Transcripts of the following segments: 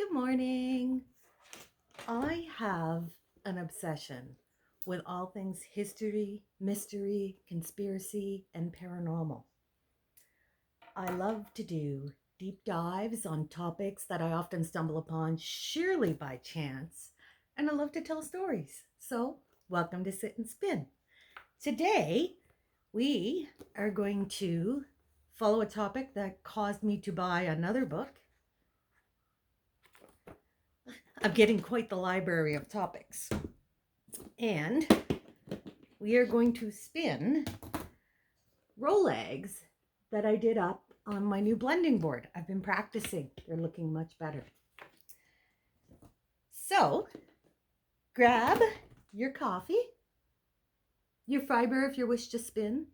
Good morning. I have an obsession with all things history, mystery, conspiracy, and paranormal. I love to do deep dives on topics that I often stumble upon sheerly by chance, and I love to tell stories. So, welcome to Sit and Spin. Today, we are going to follow a topic that caused me to buy another book. I'm getting quite the library of topics. And we are going to spin roll eggs that I did up on my new blending board. I've been practicing. They're looking much better. So grab your coffee, your fiber if you wish to spin,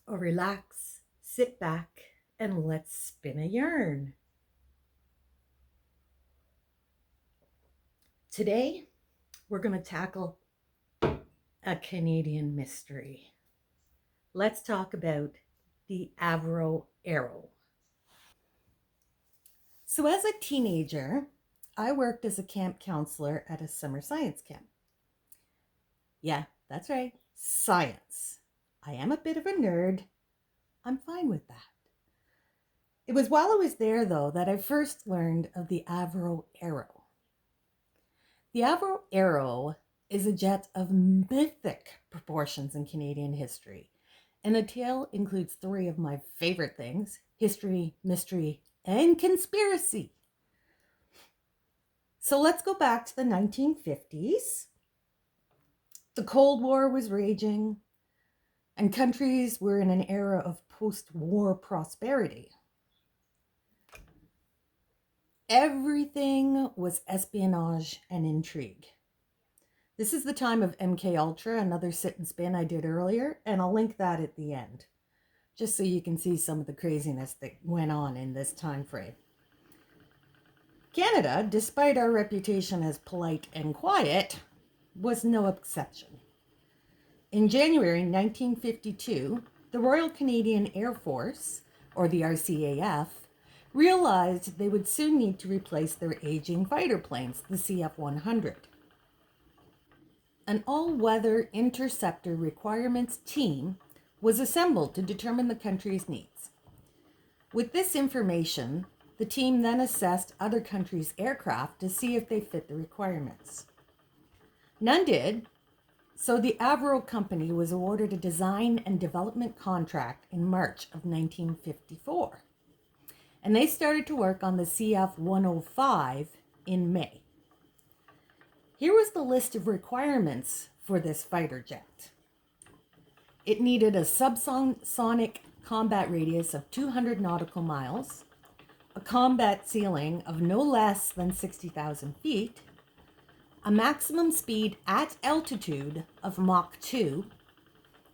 or relax, sit back, and let's spin a yarn. Today, we're going to tackle a Canadian mystery. Let's talk about the Avro Arrow. So as a teenager, I worked as a camp counselor at a summer science camp. Yeah, that's right, science. I am a bit of a nerd. I'm fine with that. It was while I was there, though, that I first learned of the Avro Arrow. The Avro Arrow is a jet of mythic proportions in Canadian history, and the tale includes three of my favorite things: history, mystery, and conspiracy. So let's go back to the 1950s. The Cold War was raging, and countries were in an era of post-war prosperity. Everything was espionage and intrigue. This is the time of MK Ultra, another sit and spin I did earlier, and I'll link that at the end, just so you can see some of the craziness that went on in this time frame. Canada, despite our reputation as polite and quiet, was no exception. In January 1952, the Royal Canadian Air Force, or the RCAF, realized they would soon need to replace their aging fighter planes, the CF-100. An all-weather interceptor requirements team was assembled to determine the country's needs. With this information, the team then assessed other countries' aircraft to see if they fit the requirements. None did, so the Avro Company was awarded a design and development contract in March of 1954. And they started to work on the CF-105 in May. Here was the list of requirements for this fighter jet. It needed a subsonic combat radius of 200 nautical miles, a combat ceiling of no less than 60,000 feet, a maximum speed at altitude of Mach 2,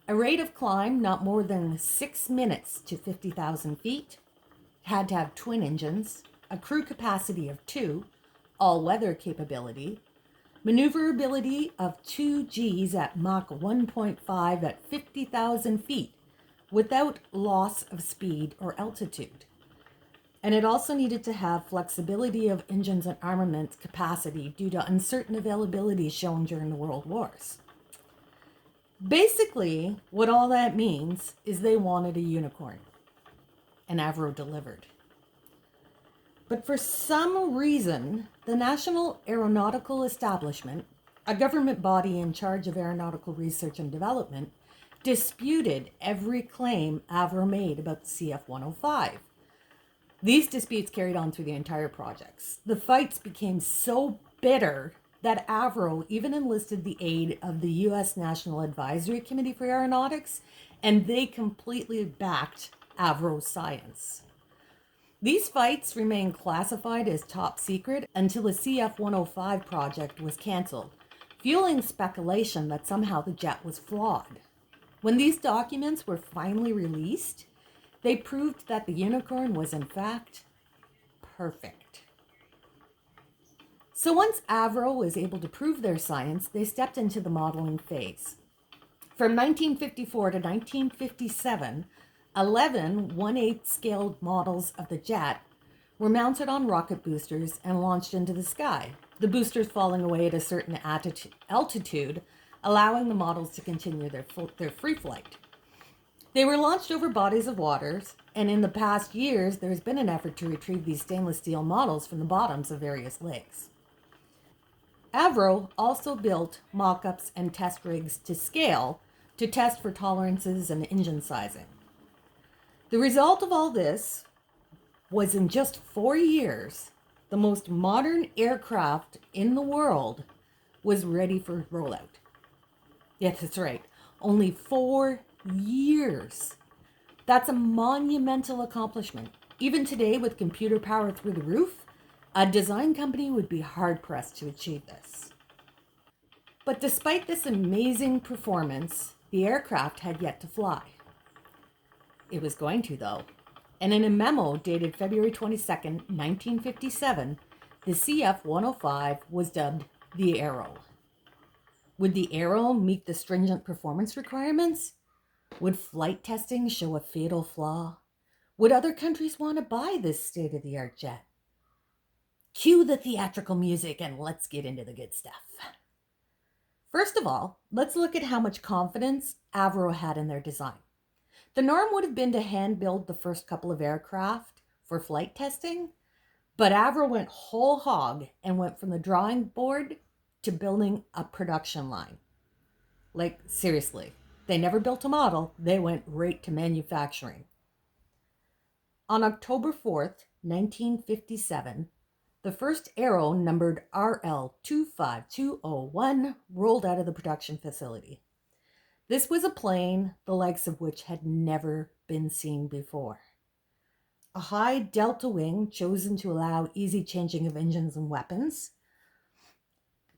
a rate of climb not more than 6 minutes to 50,000 feet, had to have twin engines, a crew capacity of 2, all-weather capability, maneuverability of 2 Gs at Mach 1.5 at 50,000 feet without loss of speed or altitude. And it also needed to have flexibility of engines and armament capacity due to uncertain availability shown during the World Wars. Basically, what all that means is they wanted a unicorn, and Avro delivered. But for some reason, the National Aeronautical Establishment, a government body in charge of aeronautical research and development, disputed every claim Avro made about the CF-105. These disputes carried on through the entire projects. The fights became so bitter that Avro even enlisted the aid of the U.S. National Advisory Committee for Aeronautics, and they completely backed Avro science. These fights remained classified as top secret until the CF-105 project was canceled, fueling speculation that somehow the jet was flawed. When these documents were finally released, they proved that the unicorn was in fact perfect. So once Avro was able to prove their science, they stepped into the modeling phase. From 1954 to 1957, 11 1/8 scaled models of the jet were mounted on rocket boosters and launched into the sky, the boosters falling away at a certain altitude, allowing the models to continue their free flight. They were launched over bodies of waters, and in the past years, there's been an effort to retrieve these stainless steel models from the bottoms of various lakes. Avro also built mock-ups and test rigs to scale to test for tolerances and engine sizing. The result of all this was in just 4 years, the most modern aircraft in the world was ready for rollout. Yes, that's right. Only 4 years. That's a monumental accomplishment. Even today, with computer power through the roof, a design company would be hard-pressed to achieve this. But despite this amazing performance, the aircraft had yet to fly. It was going to, though. And in a memo dated February 22nd, 1957, the CF-105 was dubbed the Arrow. Would the Arrow meet the stringent performance requirements? Would flight testing show a fatal flaw? Would other countries want to buy this state-of-the-art jet? Cue the theatrical music and let's get into the good stuff. First of all, let's look at how much confidence Avro had in their design. The norm would have been to hand build the first couple of aircraft for flight testing, but Avro went whole hog and went from the drawing board to building a production line. Like, seriously, they never built a model, they went right to manufacturing. On October 4th, 1957, the first Arrow, numbered RL25201, rolled out of the production facility. This was a plane the likes of which had never been seen before. A high delta wing chosen to allow easy changing of engines and weapons.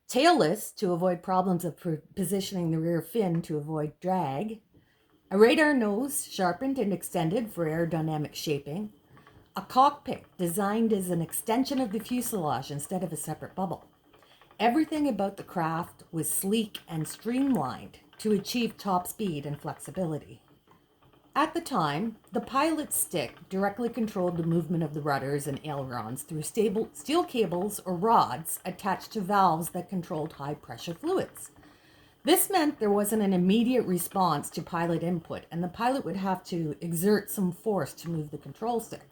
Tailless to avoid problems of positioning the rear fin to avoid drag. A radar nose sharpened and extended for aerodynamic shaping. A cockpit designed as an extension of the fuselage instead of a separate bubble. Everything about the craft was sleek and streamlined to achieve top speed and flexibility. At the time, the pilot's stick directly controlled the movement of the rudders and ailerons through steel cables or rods attached to valves that controlled high-pressure fluids. This meant there wasn't an immediate response to pilot input, and the pilot would have to exert some force to move the control stick.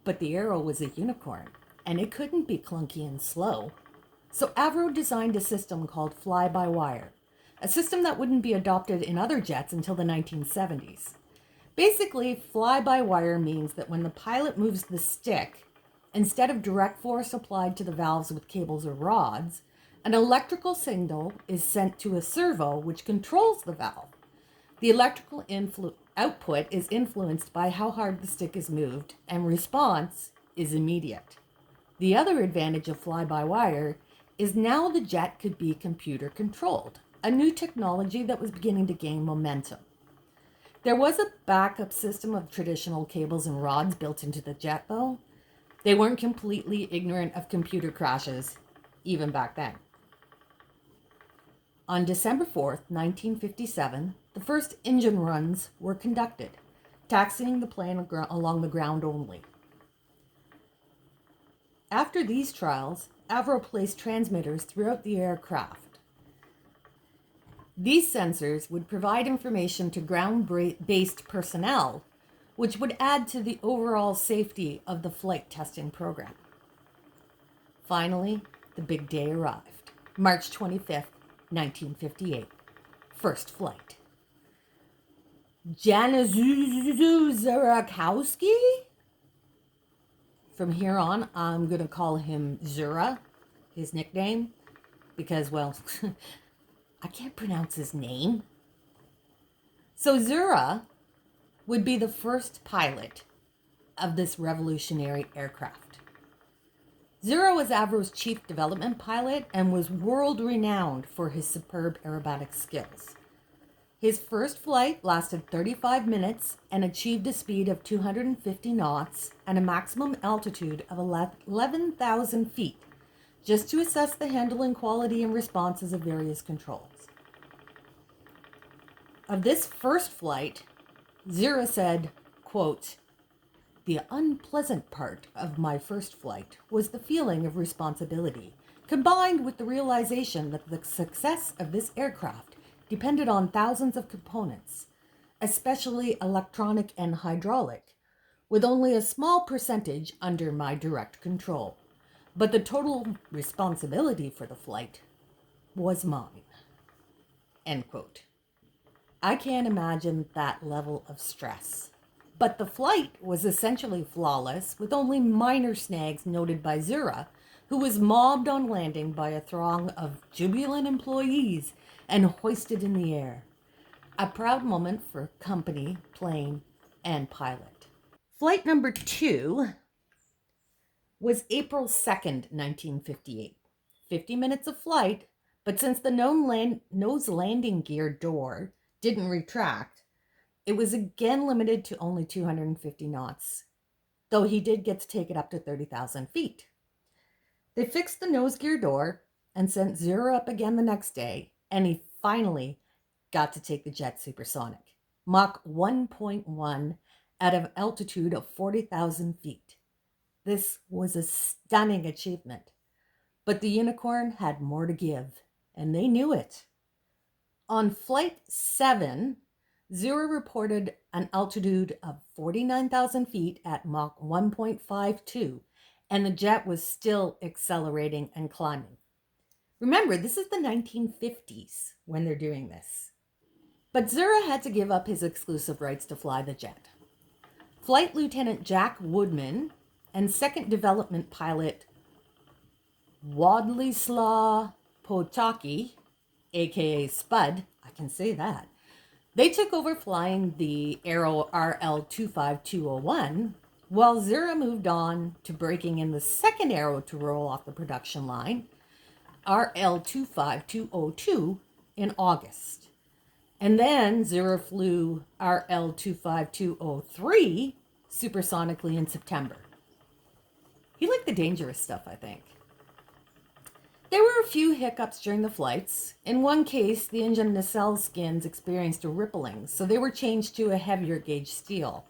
But the Arrow was a unicorn, and it couldn't be clunky and slow. So Avro designed a system called fly-by-wire, a system that wouldn't be adopted in other jets until the 1970s. Basically, fly-by-wire means that when the pilot moves the stick, instead of direct force applied to the valves with cables or rods, an electrical signal is sent to a servo which controls the valve. The electrical output is influenced by how hard the stick is moved, and response is immediate. The other advantage of fly-by-wire is now the jet could be computer controlled, a new technology that was beginning to gain momentum. There was a backup system of traditional cables and rods built into the jet, though. They weren't completely ignorant of computer crashes, even back then. On December 4th, 1957, the first engine runs were conducted, taxiing the plane along the ground only. After these trials, Avro placed transmitters throughout the aircraft. These sensors would provide information to ground-based personnel, which would add to the overall safety of the flight testing program. Finally, the big day arrived. March 25th, 1958. First flight. Janusz Zurakowski? From here on, I'm going to call him Zura, his nickname, because, well, I can't pronounce his name. So Zura would be the first pilot of this revolutionary aircraft. Zura was Avro's chief development pilot and was world-renowned for his superb aerobatic skills. His first flight lasted 35 minutes and achieved a speed of 250 knots and a maximum altitude of 11,000 feet, just to assess the handling quality and responses of various controls. Of this first flight, Zura said, quote, The unpleasant part of my first flight was the feeling of responsibility, combined with the realization that the success of this aircraft depended on thousands of components, especially electronic and hydraulic, with only a small percentage under my direct control. But the total responsibility for the flight was mine. End quote. I can't imagine that level of stress. But the flight was essentially flawless, with only minor snags noted by Zura, who was mobbed on landing by a throng of jubilant employees and hoisted in the air. A proud moment for company, plane, and pilot. Flight number 2 was April 2nd, 1958. 50 minutes of flight, but since the nose landing gear door didn't retract, it was again limited to only 250 knots, though he did get to take it up to 30,000 feet. They fixed the nose gear door and sent Zero up again the next day, and he finally got to take the jet supersonic, Mach 1.1 at an altitude of 40,000 feet. This was a stunning achievement, but the Unicorn had more to give, and they knew it. On Flight 7, Zero reported an altitude of 49,000 feet at Mach 1.52, and the jet was still accelerating and climbing. Remember, this is the 1950s when they're doing this. But Zero had to give up his exclusive rights to fly the jet. Flight Lieutenant Jack Woodman and second development pilot Władysław Potocki, aka Spud, I can say that, they took over flying the Arrow RL-25201, while Zero moved on to breaking in the second Arrow to roll off the production line, RL-25202, in August. And then Zero flew RL-25203 supersonically in September. He liked the dangerous stuff, I think. There were a few hiccups during the flights. In one case, the engine nacelle skins experienced a rippling, so they were changed to a heavier gauge steel.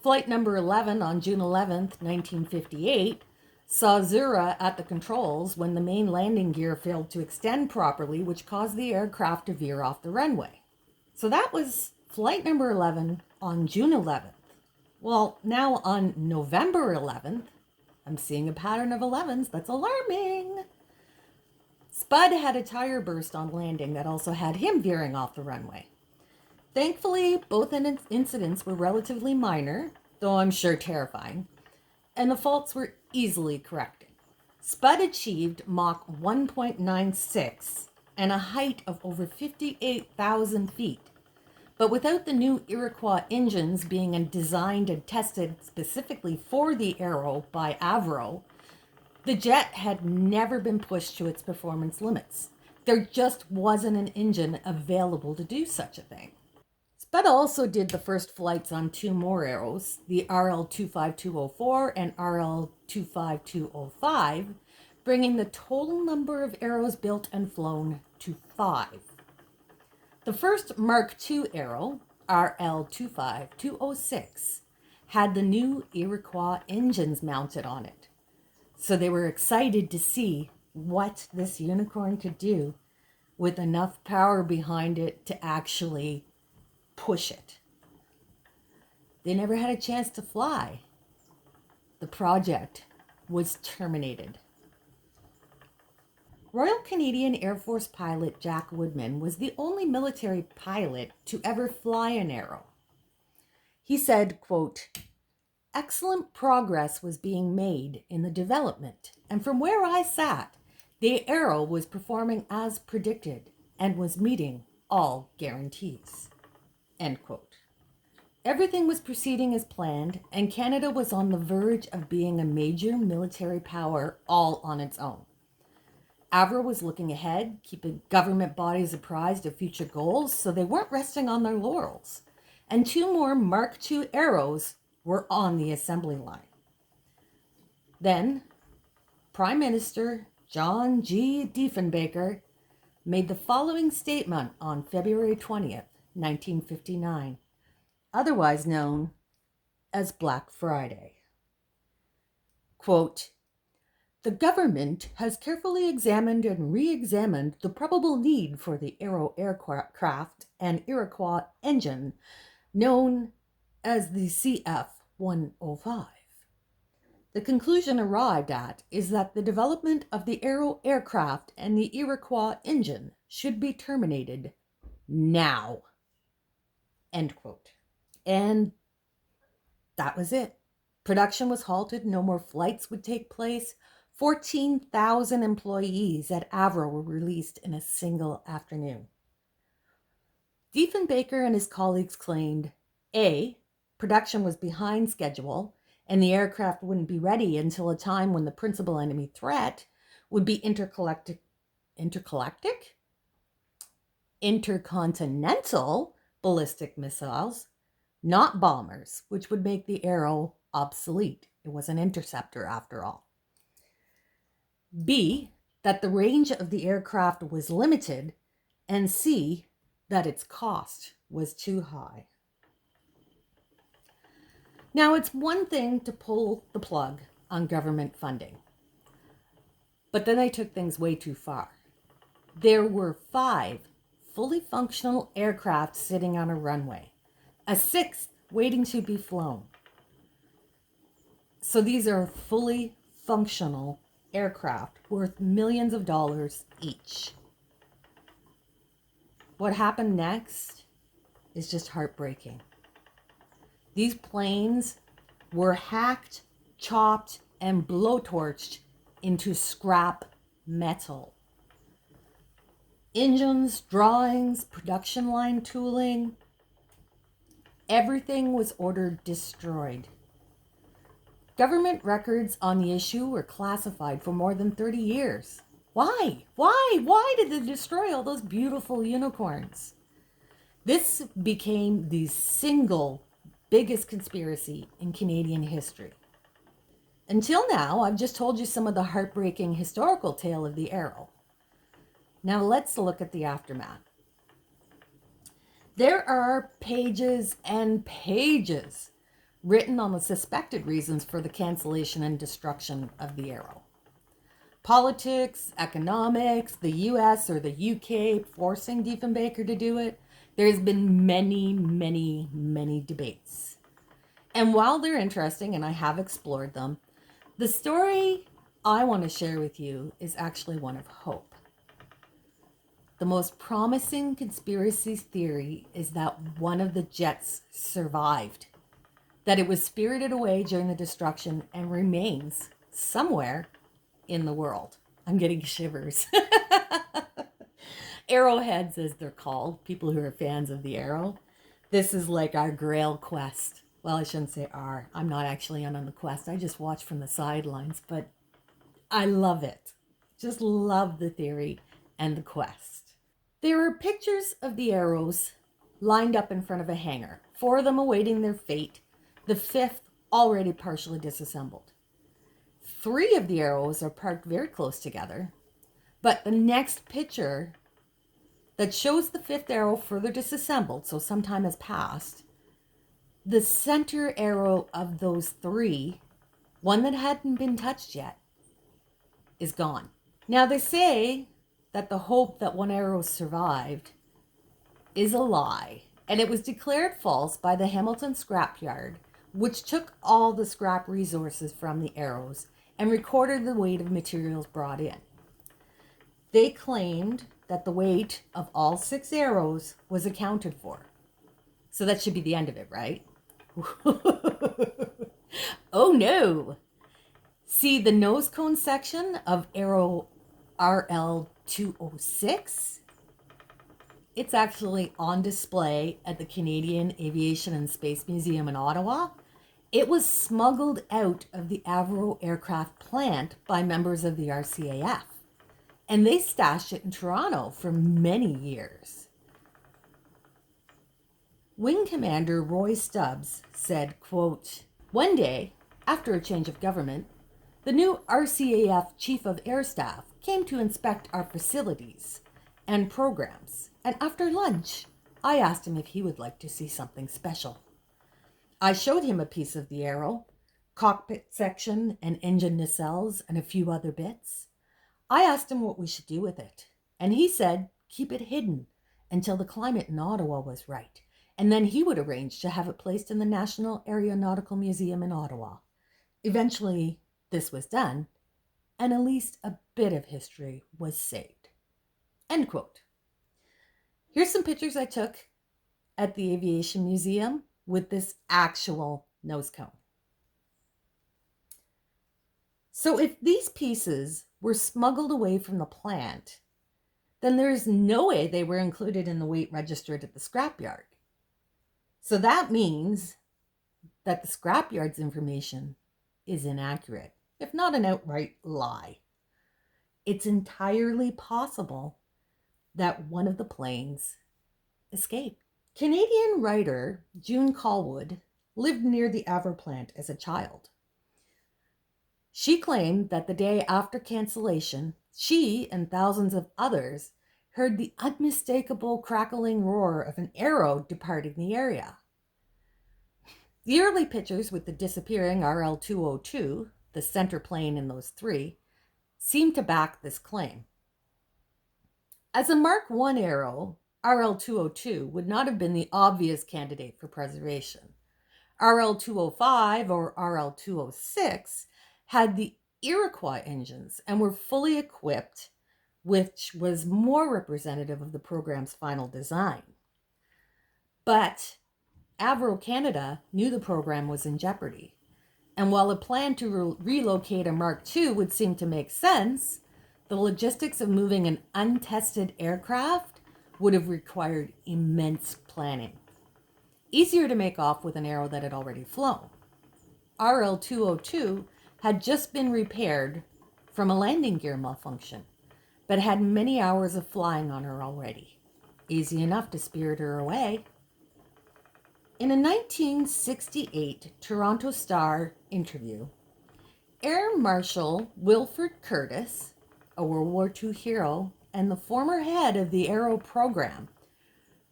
Flight number 11 on June 11th, 1958, saw Zura at the controls when the main landing gear failed to extend properly, which caused the aircraft to veer off the runway. So that was flight number 11 on June 11th. Well, now on November 11th, I'm seeing a pattern of 11s that's alarming. Spud had a tire burst on landing that also had him veering off the runway. Thankfully, both incidents were relatively minor, though I'm sure terrifying, and the faults were easily corrected. Spud achieved Mach 1.96 and a height of over 58,000 feet. But without the new Iroquois engines being designed and tested specifically for the Arrow by Avro, the jet had never been pushed to its performance limits. There just wasn't an engine available to do such a thing. Spud also did the first flights on 2 more Arrows, the RL-25204 and RL-25205, bringing the total number of Arrows built and flown to 5. The first Mark II Arrow, RL-25206, had the new Iroquois engines mounted on it. So they were excited to see what this Unicorn could do with enough power behind it to actually push it. They never had a chance to fly. The project was terminated. Royal Canadian Air Force pilot Jack Woodman was the only military pilot to ever fly an Arrow. He said, quote, "Excellent progress was being made in the development, and from where I sat, the Arrow was performing as predicted and was meeting all guarantees." End quote. Everything was proceeding as planned, and Canada was on the verge of being a major military power all on its own. Avro was looking ahead, keeping government bodies apprised of future goals, so they weren't resting on their laurels. And 2 more Mark II Arrows were on the assembly line. Then, Prime Minister John G. Diefenbaker made the following statement on February 20th, 1959, otherwise known as Black Friday. Quote, "The government has carefully examined and re-examined the probable need for the Arrow aircraft and Iroquois engine known as the CF-105. The conclusion arrived at is that the development of the Arrow aircraft and the Iroquois engine should be terminated now." End quote. And that was it. Production was halted. No more flights would take place. 14,000 employees at Avro were released in a single afternoon. Diefenbaker and his colleagues claimed, A, production was behind schedule and the aircraft wouldn't be ready until a time when the principal enemy threat would be intercontinental ballistic missiles, not bombers, which would make the Arrow obsolete. It was an interceptor after all. B, that the range of the aircraft was limited, and C, that its cost was too high. Now, it's one thing to pull the plug on government funding, but then they took things way too far. There were 5 fully functional aircraft sitting on a runway, a 6th waiting to be flown. So these are fully functional aircraft worth millions of dollars each. What happened next is just heartbreaking. These planes were hacked, chopped, and blowtorched into scrap metal. Engines, drawings, production line tooling, everything was ordered destroyed. Government records on the issue were classified for more than 30 years. Why? Why did they destroy all those beautiful unicorns? This became the single biggest conspiracy in Canadian history. Until now, I've just told you some of the heartbreaking historical tale of the Arrow. Now let's look at the aftermath. There are pages and pages written on the suspected reasons for the cancellation and destruction of the Arrow. Politics, economics, the US or the UK forcing Diefenbaker to do it. There's been many debates. And while they're interesting, and I have explored them, the story I want to share with you is actually one of hope. The most promising conspiracy theory is that one of the jets survived, that it was spirited away during the destruction and remains somewhere in the world. I'm getting shivers. Arrowheads, as they're called, people who are fans of the Arrow. This is like our Grail quest. Well, I shouldn't say our. I'm not actually on the quest. I just watch from the sidelines, but I love it. Just love the theory and the quest. There are pictures of the Arrows lined up in front of a hangar, 4 of them awaiting their fate, the 5th already partially disassembled. 3 of the Arrows are parked very close together, but the next picture that shows the 5th Arrow further disassembled, so some time has passed, the center Arrow of those 3, one that hadn't been touched yet, is gone. Now they say that the hope that one Arrow survived is a lie, and it was declared false by the Hamilton scrapyard, which took all the scrap resources from the Arrows and recorded the weight of materials brought in. They claimed that the weight of all 6 Arrows was accounted for. So that should be the end of it, right? Oh no! See the nose cone section of Arrow RL-206? It's actually on display at the Canadian Aviation and Space Museum in Ottawa. It was smuggled out of the Avro aircraft plant by members of the RCAF, and they stashed it in Toronto for many years. Wing Commander Roy Stubbs said, quote, "One day, after a change of government, the new RCAF Chief of Air Staff came to inspect our facilities and programs, and after lunch, I asked him if he would like to see something special. I showed him a piece of the Arrow, cockpit section and engine nacelles and a few other bits. I asked him what we should do with it, and he said keep it hidden until the climate in Ottawa was right, and then he would arrange to have it placed in the National Aeronautical Museum in Ottawa. Eventually, this was done, and at least a bit of history was saved. End quote. Here's some pictures I took at the Aviation Museum with this actual nose cone. So if these pieces were smuggled away from the plant, then there is no way they were included in the weight registered at the scrapyard. So that means that the scrapyard's information is inaccurate, if not an outright lie. It's entirely possible that one of the planes escaped. Canadian writer June Callwood lived near the Avro plant as a child. She claimed that the day after cancellation, she and thousands of others heard the unmistakable crackling roar of an Arrow departing the area. The early pictures with the disappearing RL-202, the center plane in those three, seem to back this claim. As a Mark I Arrow, RL-202 would not have been the obvious candidate for preservation. RL-205 or RL-206 had the Iroquois engines and were fully equipped, which was more representative of the program's final design. But Avro Canada knew the program was in jeopardy, and while a plan to relocate a Mark II would seem to make sense, the logistics of moving an untested aircraft would have required immense planning. Easier to make off with an Arrow that had already flown. RL-202 had just been repaired from a landing gear malfunction, but had many hours of flying on her already. Easy enough to spirit her away. In a 1968 Toronto Star interview, Air Marshal Wilfred Curtis, a World War II hero and the former head of the Arrow program,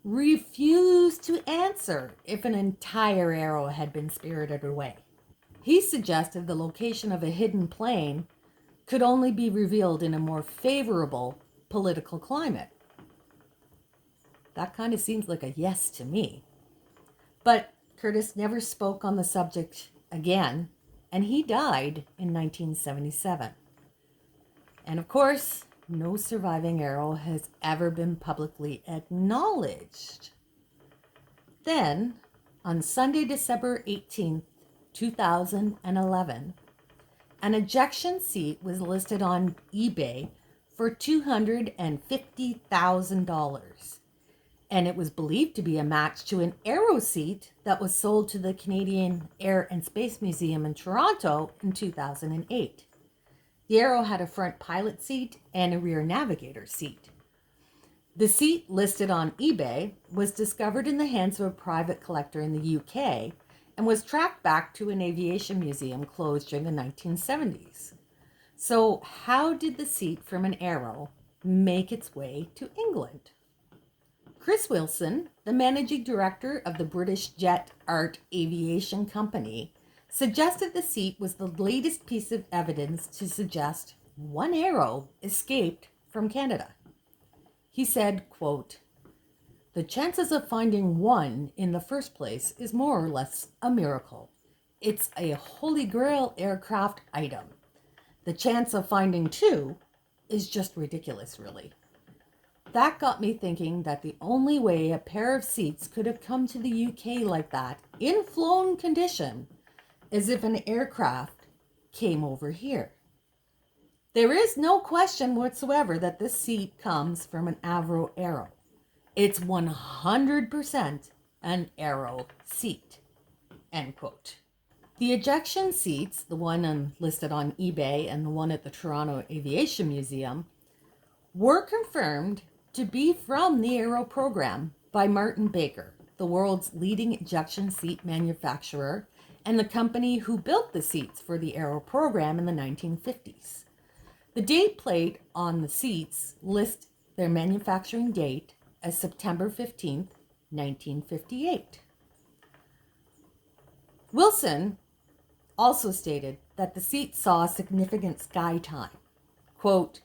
refused to answer if an entire Arrow had been spirited away. He suggested the location of a hidden plane could only be revealed in a more favorable political climate. That kind of seems like a yes to me. But Curtis never spoke on the subject again, and he died in 1977. And of course, no surviving Arrow has ever been publicly acknowledged. Then, on Sunday, December 18th, 2011, an ejection seat was listed on eBay for $250,000. And it was believed to be a match to an Arrow seat that was sold to the Canadian Air and Space Museum in Toronto in 2008. The Arrow had a front pilot seat and a rear navigator seat. The seat listed on eBay was discovered in the hands of a private collector in the UK and was tracked back to an aviation museum closed during the 1970s. So how did the seat from an Arrow make its way to England? Chris Wilson, the managing director of the British Jet Art Aviation Company, suggested the seat was the latest piece of evidence to suggest one Arrow escaped from Canada. He said, quote, "The chances of finding one in the first place is more or less a miracle. It's a holy grail aircraft item. The chance of finding two is just ridiculous, really." That got me thinking that the only way a pair of seats could have come to the UK like that, in flown condition, is if an aircraft came over here. There is no question whatsoever that this seat comes from an Avro Arrow. It's 100% an Arrow seat, end quote. The ejection seats, the one listed on eBay and the one at the Toronto Aviation Museum, were confirmed to be from the Arrow program by Martin Baker, the world's leading ejection seat manufacturer and the company who built the seats for the Arrow program in the 1950s. The date plate on the seats lists their manufacturing date as September 15th, 1958. Wilson also stated that the seat saw significant sky time. Quote,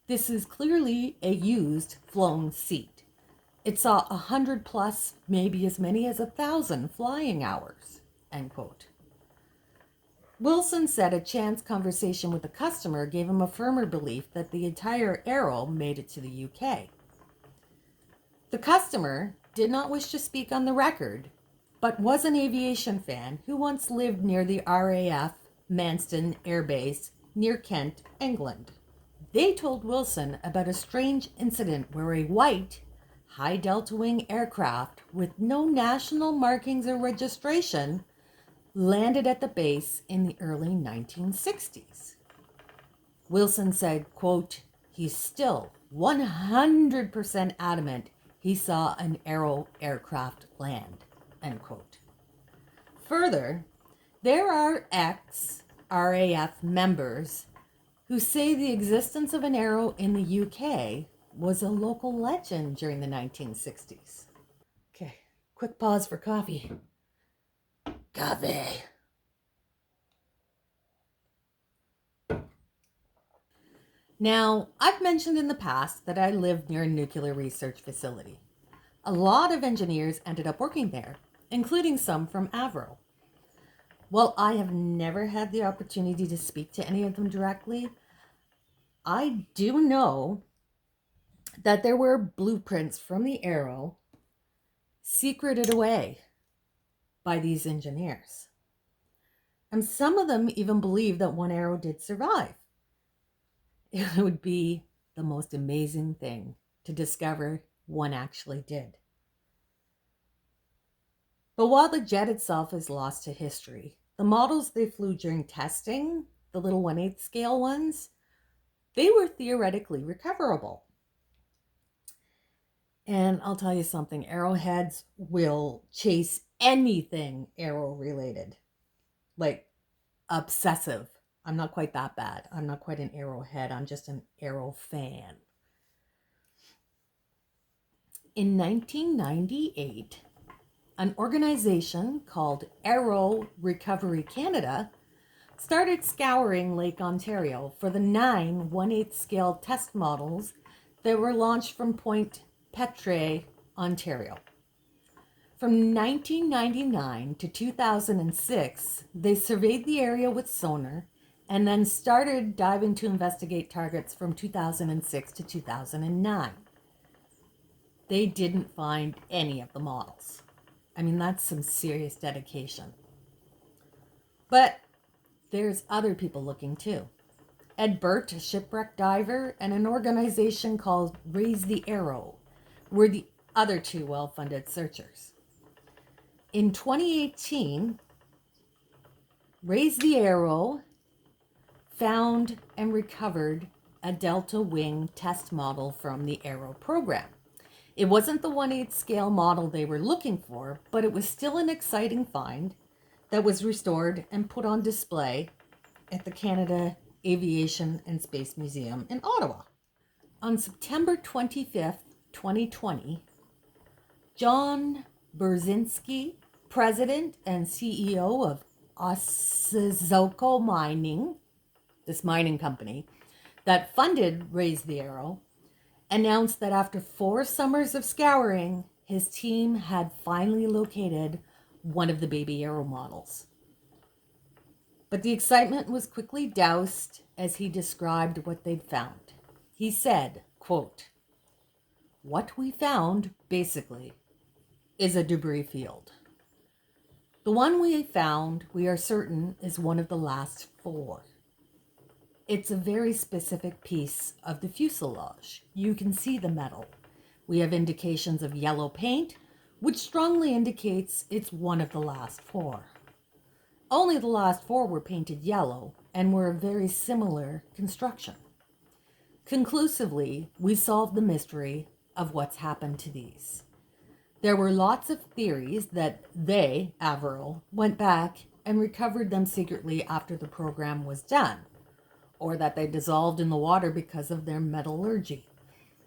"This is clearly a used flown seat. It saw 100 plus, maybe as many as 1,000 flying hours," end quote. Wilson said a chance conversation with a customer gave him a firmer belief that the entire Arrow made it to the UK. The customer did not wish to speak on the record, but was an aviation fan who once lived near the RAF Manston Air Base near Kent, England. They told Wilson about a strange incident where a white, high delta wing aircraft with no national markings or registration landed at the base in the early 1960s. Wilson said, quote, "He's still 100% adamant he saw an Arrow aircraft land," end quote. Further, there are ex-RAF members who say the existence of an Arrow in the UK was a local legend during the 1960s. Okay, quick pause for coffee. Coffee. Now, I've mentioned in the past that I lived near a nuclear research facility. A lot of engineers ended up working there, including some from Avro. While I have never had the opportunity to speak to any of them directly, I do know that there were blueprints from the Arrow secreted away by these engineers. And some of them even believe that one Arrow did survive. It would be the most amazing thing to discover one actually did. But while the jet itself is lost to history, the models they flew during testing, the little 1/8 scale ones, they were theoretically recoverable. And I'll tell you something, arrowheads will chase anything Arrow related. Like obsessive. I'm not quite that bad. I'm not quite an Arrowhead. I'm just an Arrow fan. In 1998, an organization called Arrow Recovery Canada started scouring Lake Ontario for the 9 1/8 scale test models that were launched from Point Petre, Ontario. From 1999 to 2006, they surveyed the area with sonar and then started diving to investigate targets from 2006 to 2009. They didn't find any of the models. I mean, that's some serious dedication. But there's other people looking too. Ed Burt, a shipwreck diver, and an organization called Raise the Arrow were the other two well-funded searchers. In 2018, Raise the Arrow found and recovered a delta wing test model from the Arrow program. It wasn't the 1/8 scale model they were looking for, but it was still an exciting find that was restored and put on display at the Canada Aviation and Space Museum in Ottawa. On September 25th, 2020, John Brzezinski, president and CEO of Osizoko Mining, this mining company that funded Raise the Arrow, announced that after 4 summers of scouring, his team had finally located one of the baby Arrow models. But the excitement was quickly doused as he described what they'd found. He said, quote, "What we found, basically, is a debris field. The one we found, we are certain, is one of the last 4. It's a very specific piece of the fuselage. You can see the metal. We have indications of yellow paint, which strongly indicates it's one of the last 4. Only the last 4 were painted yellow and were of very similar construction. Conclusively, we solved the mystery of what's happened to these. There were lots of theories that they, Avro, went back and recovered them secretly after the program was done, or that they dissolved in the water because of their metallurgy,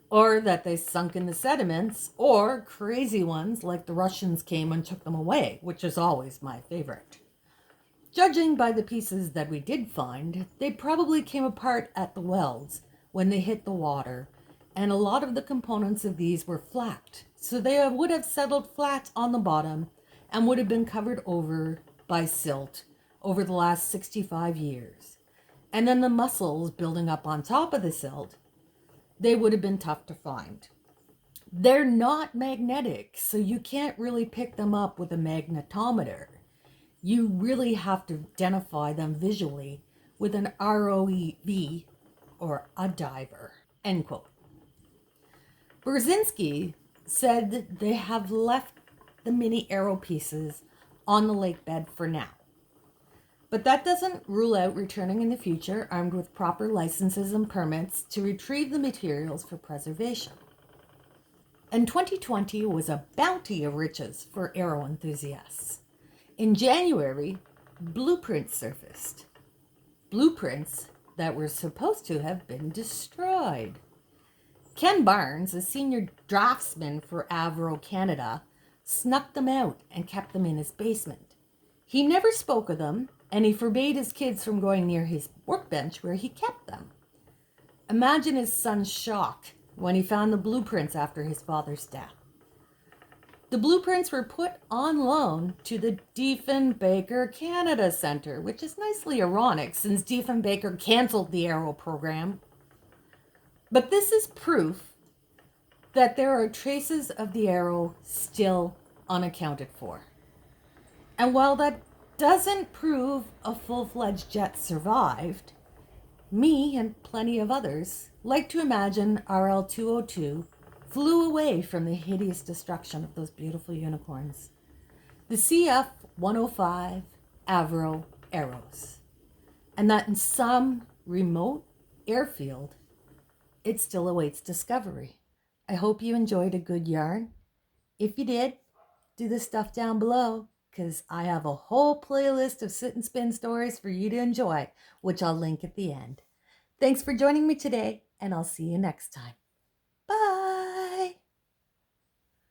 or that they sunk in the sediments, or crazy ones like the Russians came and took them away, which is always my favorite. Judging by the pieces that we did find, they probably came apart at the welds when they hit the water, and a lot of the components of these were flat, so they would have settled flat on the bottom and would have been covered over by silt over the last 65 years. And then the mussels building up on top of the silt, they would have been tough to find. They're not magnetic, so you can't really pick them up with a magnetometer. You really have to identify them visually with an ROV or a diver, end quote. Brzezinski said that they have left the mini arrow pieces on the lake bed for now. But that doesn't rule out returning in the future armed with proper licenses and permits to retrieve the materials for preservation. And 2020 was a bounty of riches for arrow enthusiasts. In January, blueprints surfaced. Blueprints that were supposed to have been destroyed. Ken Barnes, a senior draftsman for Avro Canada, snuck them out and kept them in his basement. He never spoke of them, and he forbade his kids from going near his workbench where he kept them. Imagine his son's shock when he found the blueprints after his father's death. The blueprints were put on loan to the Diefenbaker Canada Centre, which is nicely ironic since Diefenbaker canceled the Arrow program. But this is proof that there are traces of the Arrow still unaccounted for. And while that doesn't prove a full-fledged jet survived, me and plenty of others like to imagine RL-202 flew away from the hideous destruction of those beautiful unicorns. The CF-105 Avro Arrows. And that in some remote airfield, it still awaits discovery. I hope you enjoyed a good yarn. If you did, do the stuff down below, because I have a whole playlist of sit and spin stories for you to enjoy, which I'll link at the end. Thanks for joining me today, and I'll see you next time.